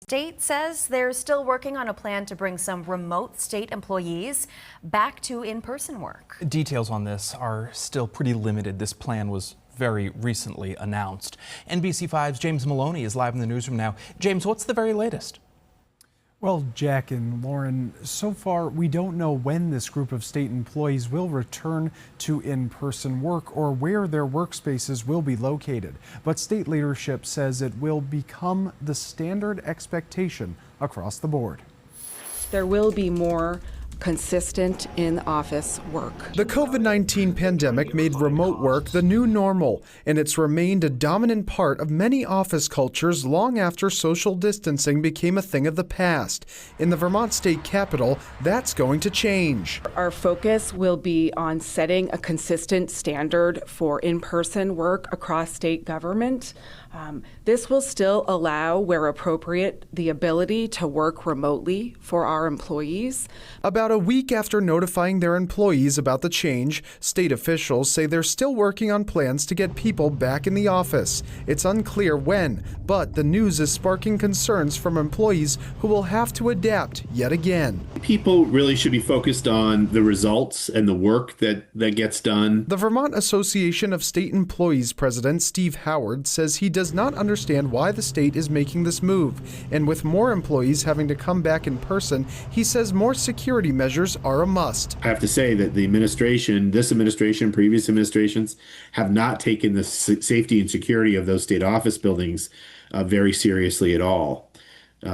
State says they're still working on a plan to bring some remote state employees back to in-person work. Details on this are still pretty limited. This plan was very recently announced. NBC5's James Maloney is live in the newsroom now. James, what's the very latest? Well, Jack and Lauren, so far we don't know when this group of state employees will return to in-person work or where their workspaces will be located. But state leadership says it will become the standard expectation across the board. There will be more consistent in-office work. The COVID-19 pandemic made remote work the new normal, and it's remained a dominant part of many office cultures long after social distancing became a thing of the past. In the Vermont state capital, that's going to change. Our focus will be on setting a consistent standard for in-person work across state government. This will still allow, where appropriate, the ability to work remotely for our employees. About a week after notifying their employees about the change, state officials say they're still working on plans to get people back in the office. It's unclear when, but the news is sparking concerns from employees who will have to adapt yet again. People really should be focused on the results and the work that gets done. The Vermont Association of State Employees President Steve Howard says he does not understand why the state is making this move. And with more employees having to come back in person, he says more security measures are a must. I have to say that the administration, this administration, previous administrations, have not taken the safety and security of those state office buildings very seriously at all.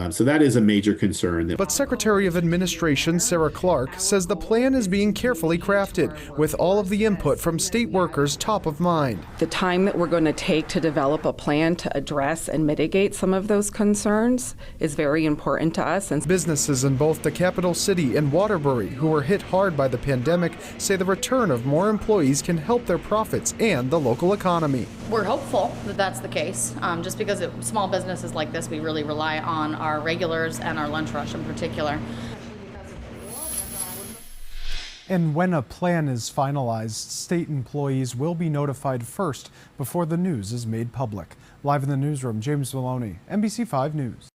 So that is a major concern. But Secretary of Administration Sarah Clark says the plan is being carefully crafted with all of the input from state workers top of mind. The time that we're going to take to develop a plan to address and mitigate some of those concerns is very important to us. And businesses in both the capital city and Waterbury, who were hit hard by the pandemic, say the return of more employees can help their profits and the local economy. We're hopeful that that's the case, just because small businesses like this, we really rely on our regulars and our lunch rush in particular. And when a plan is finalized, state employees will be notified first before the news is made public. Live in the newsroom, James Maloney, NBC5 News.